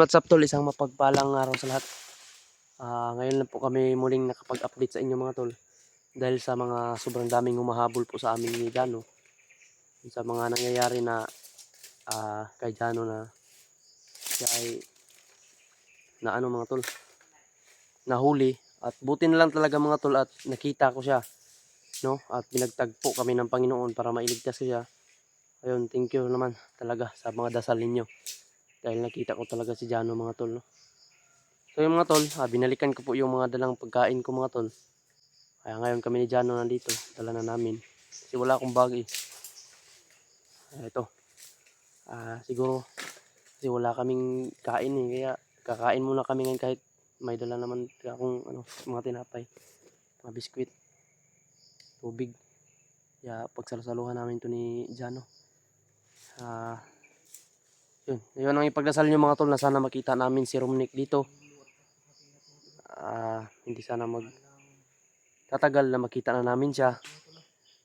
what's up tol? Isang mapagpalang araw sa lahat. Ngayon lang po kami muling nakapag-update sa inyo mga tol. Dahil sa mga sobrang daming humahabol po sa amin ni Jano. Sa mga nangyayari na kay Jano na siya ay na ano mga tol, nahuli. At buti na lang talaga mga tol at nakita ko siya. No? At pinagtagpo kami ng Panginoon para mailigtas siya. Ayun, thank you naman talaga sa mga dasal ninyo. Dahil nakita ko talaga si Jano mga tol. No? So yung mga tol, binalikan ko po yung mga dalang pagkain ko mga tol. Kaya ngayon kami ni Jano nandito, dala na namin. Kasi wala akong bag eh. Ito, siguro kasi wala kaming kain eh. Kaya kakain muna kami ngayon kahit may dala naman akong mga tinapay, mga biskwit, tubig. Kaya pagsalusaluhan namin to ni Jano. Yun ang ipagdasal nyo mga tol na sana makita namin si Romnick dito. Hindi sana tatagal na makita na namin siya.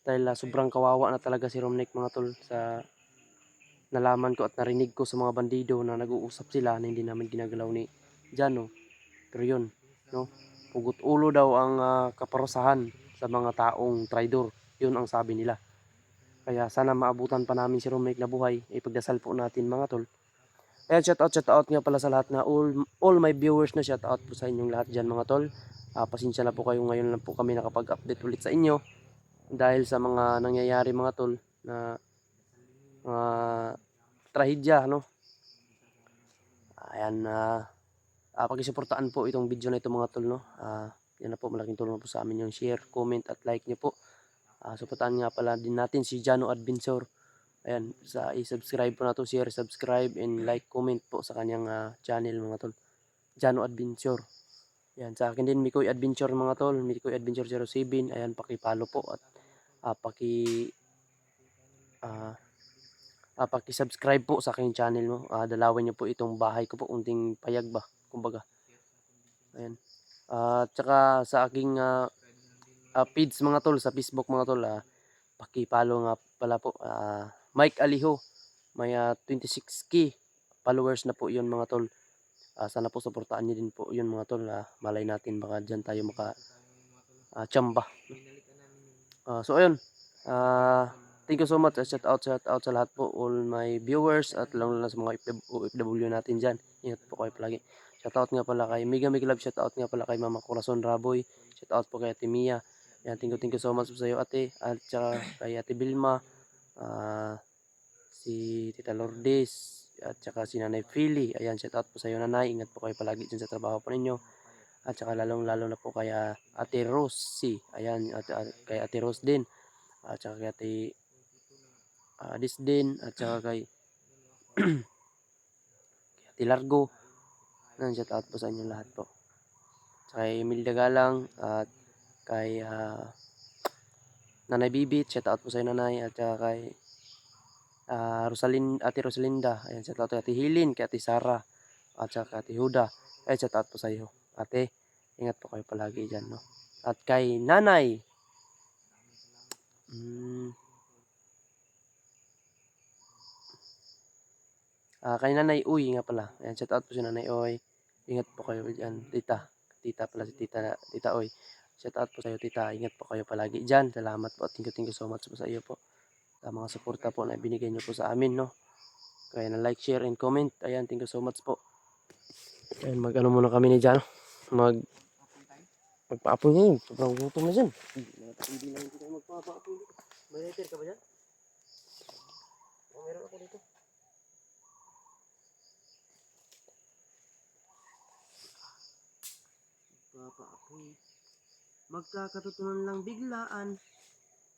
Dahil sobrang kawawa na talaga si Romnick mga tol sa nalaman ko at narinig ko sa mga bandido na nag-uusap sila na hindi namin ginagalaw ni Jano. Pero yun, no? Pugot ulo daw ang kaparusahan sa mga taong traidor. Yun ang sabi nila. Kaya sana maabutan pa namin si Romnick na buhay. Ipagdasal po natin mga tol. Kaya shout out nga pala sa lahat na all my viewers na shout out po sa inyong lahat dyan mga tol. Pasensya na po kayo, ngayon lang po kami nakapag-update ulit sa inyo. Dahil sa mga nangyayari mga tol na trahedya, no? Ayan, pakisuportaan po itong video na ito mga tol, no? Yan na po, malaking tulong po sa amin yung share, comment at like nyo po. Suportahan nga pala din natin si Jano Adventure. Ayan, i-subscribe po na to, share, subscribe, and like, comment po sa kanyang channel mga tol. Jano Adventure. Ayan, sa akin din, Mikoy Adventure mga tol, Mikoy Adventure 07. Ayan, paki-follow po at paki-subscribe po sa aking channel mo. Dalawin niyo po itong bahay ko po, unting payag ba, kumbaga. Ayan. At saka sa aking feeds mga tol, sa Facebook mga tol, paki-follow nga pala po. Mike Aliho, may 26k followers na po yun mga tol. Sana po supportaan niyo din po yun mga tol. Malay natin baka dyan tayo chamba. So ayun, thank you so much. Shout out sa lahat po, all my viewers at lalo na sa mga OFW natin dyan. Ingat po kayo palagi. Shout out nga pala kay Mega Love. Shout out nga pala kay Mama Corazon Raboy. Shout out po kay Ate Mia. Yan, thank you so much po sa iyo ate. At saka kay Ate Bilma, si Tita Lourdes, at saka si Nanay Philly. Ayan, shout out po sa iyo nanay. Ingat po kayo palagi dyan sa trabaho po ninyo. At saka lalong lalo na po kay Ate Rosie. Ayan, kay Ate Rose din. At saka kay Ate Adis din. At saka kay Ate Largo. Shout out po sa inyo lahat po. At kay Imelda Galang. At kay Nanay Bibit. Shout out po sa inyo nanay. At saka kay Ate Rosalinda. Ayan, shout out kay Ate Hilin. Kay Ate Sara. At saka kay Ate Huda. Ayan, shout out po sa iyo. Ate, ingat po kayo palagi dyan, no? At kay Nanay. Kay Nanay Uy nga pala. Ayan, shout out po si Nanay Uy. Ingat po kayo dyan. Tita pala si Tita Uy. Shout out po sa iyo tita. Ingat po kayo palagi dyan. Salamat po. Thank you so much po sa iyo po. Sa mga suporta po na binigay niyo po sa amin, no? Kaya na like, share, and comment. Ayan, thank you so much po. Ayan, mag-ano muna kami ni Jan. Magpaapoy ngayon. Sobrang gutom na dyan. Hindi lang hindi tayo magpapaapoy. May lighter ka ba dyan? Meron ako dito. Magpapaapoy. Magkakatutunan lang biglaan.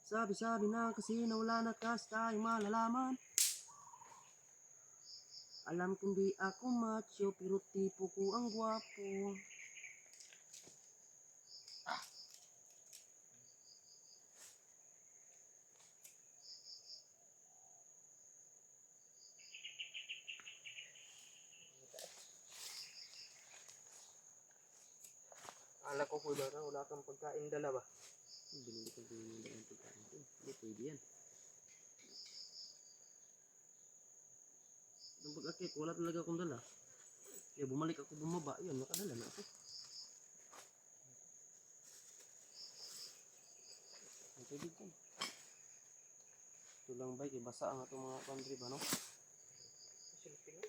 Sabi-sabi na kasi na wala na kas tayong malalaman. Alam kong di ako macho pero tipo ko ang gwapo. Ala ko daw na wala kang pagkain dala ba? Binili ko din yung pagkain ko. Hindi pwede yan. Yung pag-akit, wala talaga akong dala. bumalik ako bumaba. Yun, nakadala na ako. Ang tubig ko. Ito lang ba, basa ang itong mga country ba, no? Silipin na.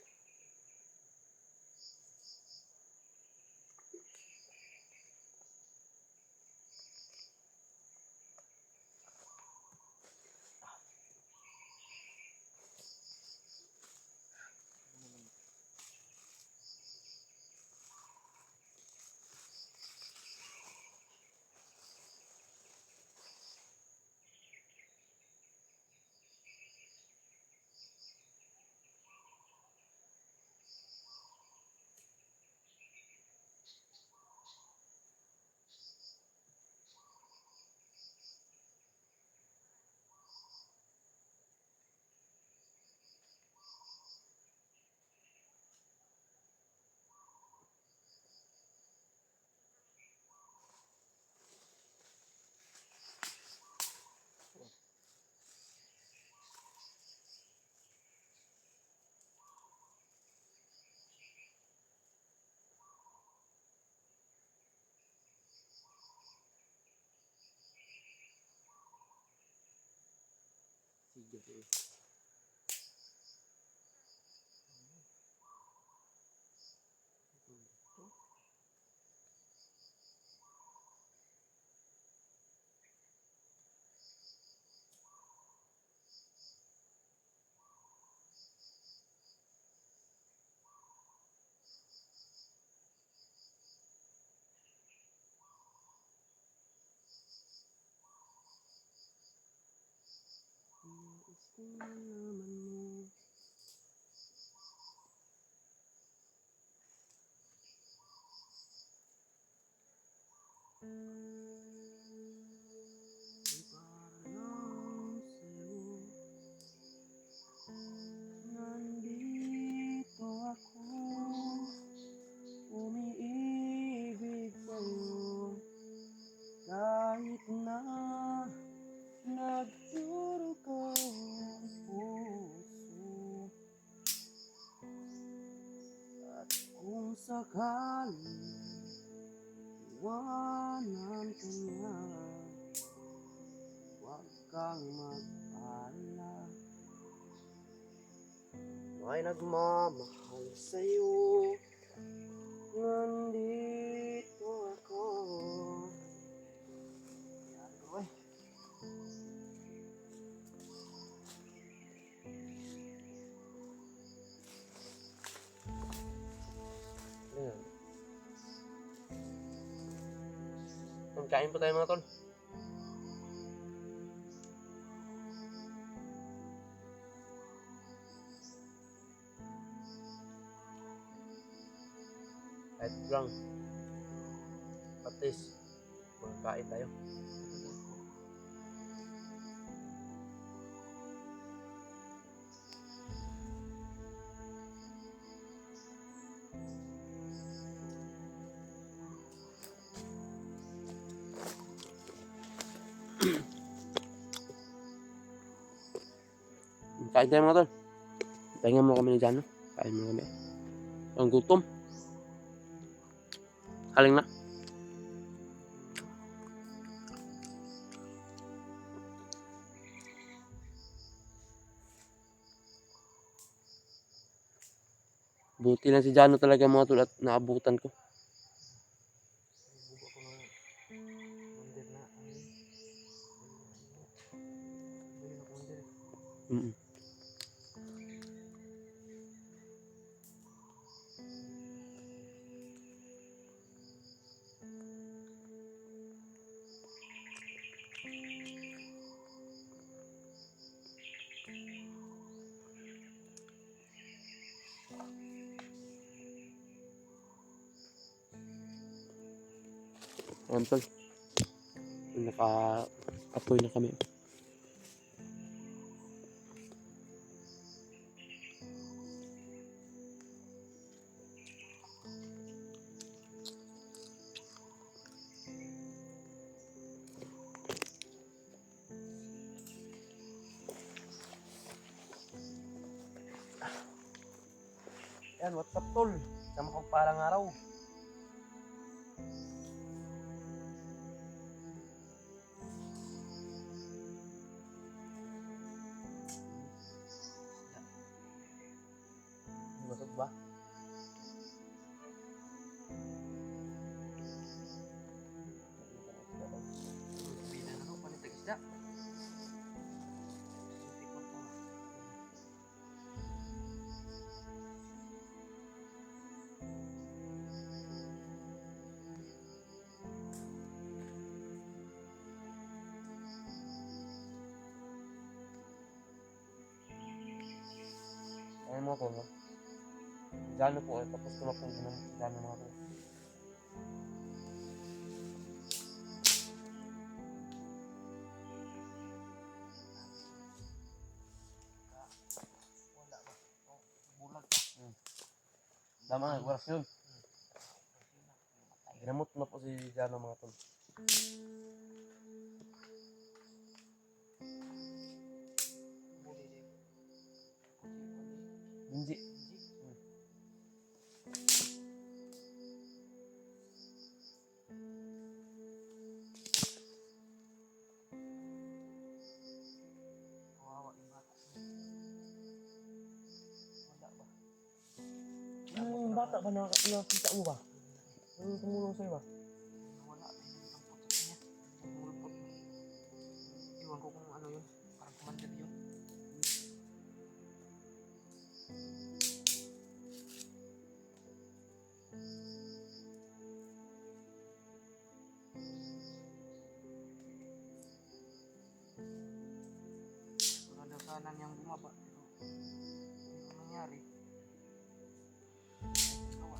Sige, sige. Nais kong malaman mo. Ay para lang sa'yo. Nandito ako. Umiibig sa'yo. Kahit na nagdurugo ang puso. At kung sakali iwanan ka niya, huwag kang mag-alala. May nagmamahal sa'yo. Nandito ako. Yan, boy. Ayan. Kain po tayo mga tol. Kahit lang. Patis. Magkain tayo. Kain tayo mga tol. Tingnan mo kami ni Jano. Kain mo kami. Ang gutom. Haling na. Buti lang si Jano talaga mga tol at naabutan ko. Mm. Ayan tol. Naka-apoy na kami. Yan, what's up tol? Sa mapagpalang araw. Busog ba? Bida na ako, panitag isda. Ano mo po, no? Gano po, tapos ko na po gano mga po. Wala ba? Bulag pa. Tama nga, waras yun. Ginamot na po si Gano mga tol. Binji. Kawawa yung bata. Wala ba? Yung bata ba nakakita mo ba? Yung tumulong sa'yo ba? Wala. Ang putik niya. Tumulpot. Iwan ko kung ano yun. Parang kumandad yun. Wala daw sana niyang bumaba. Pero ano nangyari? Kawa.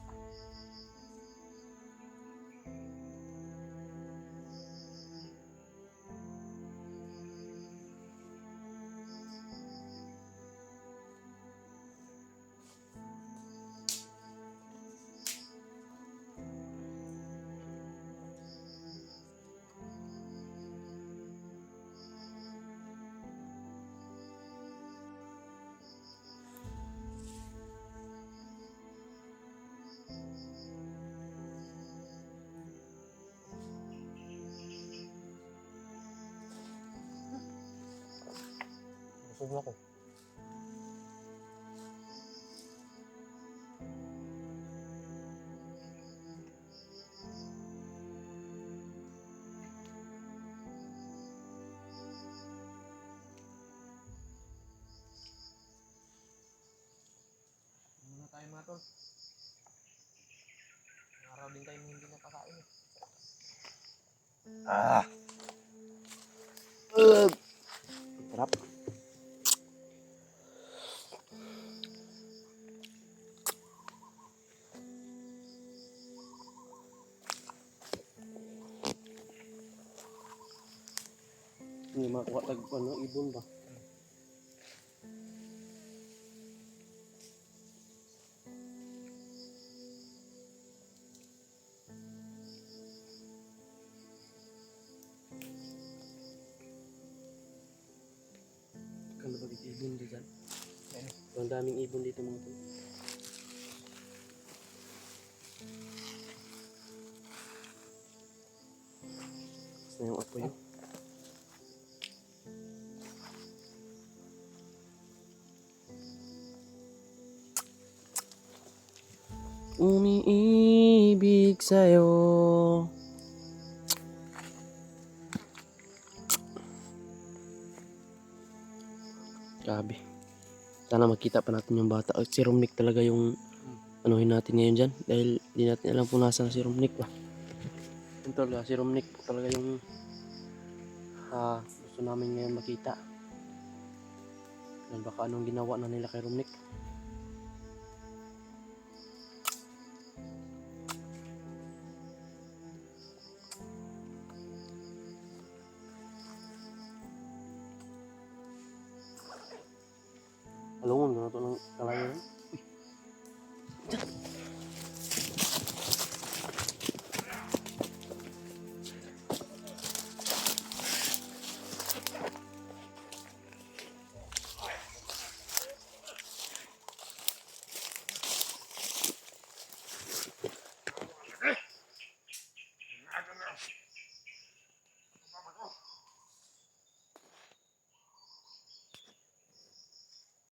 Busog na ako. Muna tayo mga tol. Araw din tayo hindi nakakain. Sarap. Hindi makuha tag ibon ba? Kano ba ibon dito? Ang daming ibon dito mga tol. Tapos na yung apoy yun. Umiibig sa'yo. Grabe. Sana makita pa natin yung bata. Si Romnick talaga yung anuhin natin ngayon dyan. Dahil di natin alam kung nasa si Romnick ba. Yun talaga, si Romnick talaga yung gusto namin ngayon makita. Dahil baka anong ginawa na nila kay Romnick. Alungon na ito ng kalayan.